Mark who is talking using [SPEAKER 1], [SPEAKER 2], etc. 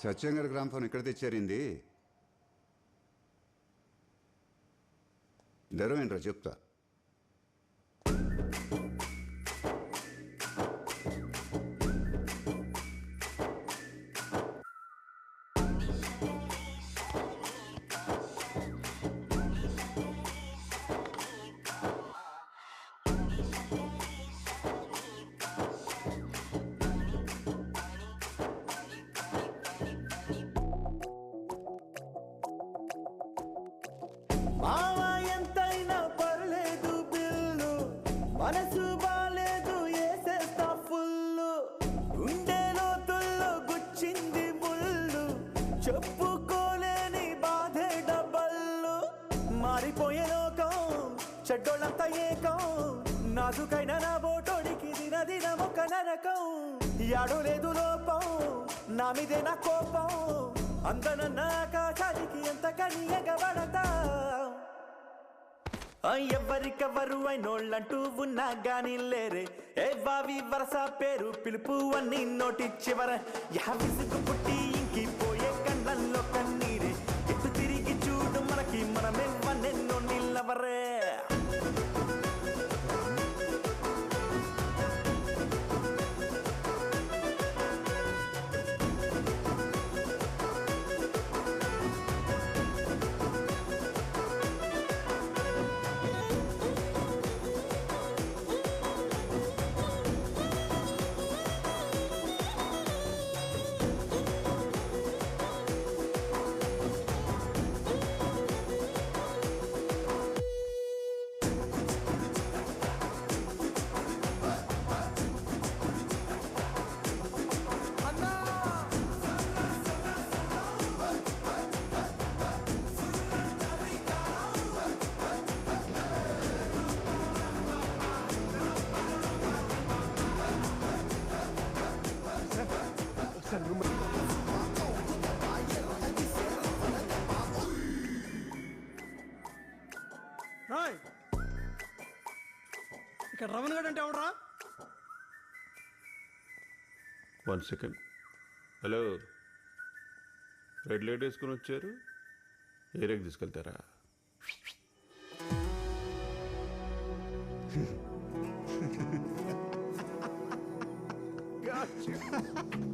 [SPEAKER 1] సత్యం గారి gram phone ఎక్కడ తెచ్చారింది? ధరం ఏంట్రా చెప్తా.
[SPEAKER 2] మనసు బాలేదు ఏసేస్తా ఫుల్లు, గుండెలో తుల్లో గుచ్చింది ముళ్ళు, చెప్పుకోలేని బాధే డబ్బల్లు. మారిపోయే లోకం చెడ్డోళ్ళంతా ఏకం, నాజుకైన నా బోటోడికి దినదినం ఒక నరకం. యాడో లేదు లోపం నా మీదే నా కోపం, అందనన్న ఆకాశానికి ఎంత కని ఎగబడతా. ఎవరికెవరు అయినోళ్ళంటూ ఉన్నా గాని లేరే, ఏ వావి వరస పేరు పిలుపు అన్ని నోటి చివర. విసుగు పుట్టి ఇంకిపోయే కళ్ళల్లో కన్నీరే, ఎటు తిరిగి చూడు మనకి మనమే వన్నెన్నో నిల్లవరే.
[SPEAKER 3] రాయ్ ఇక్కడ రమణ గడ్ అంటే ఎవడరా?
[SPEAKER 4] 1 సెకండ్. హలో, రెడ్ లైట్ వేసుకొని వచ్చారు, ఏరియాకి తీసుకెళ్తారా?
[SPEAKER 1] Gotcha.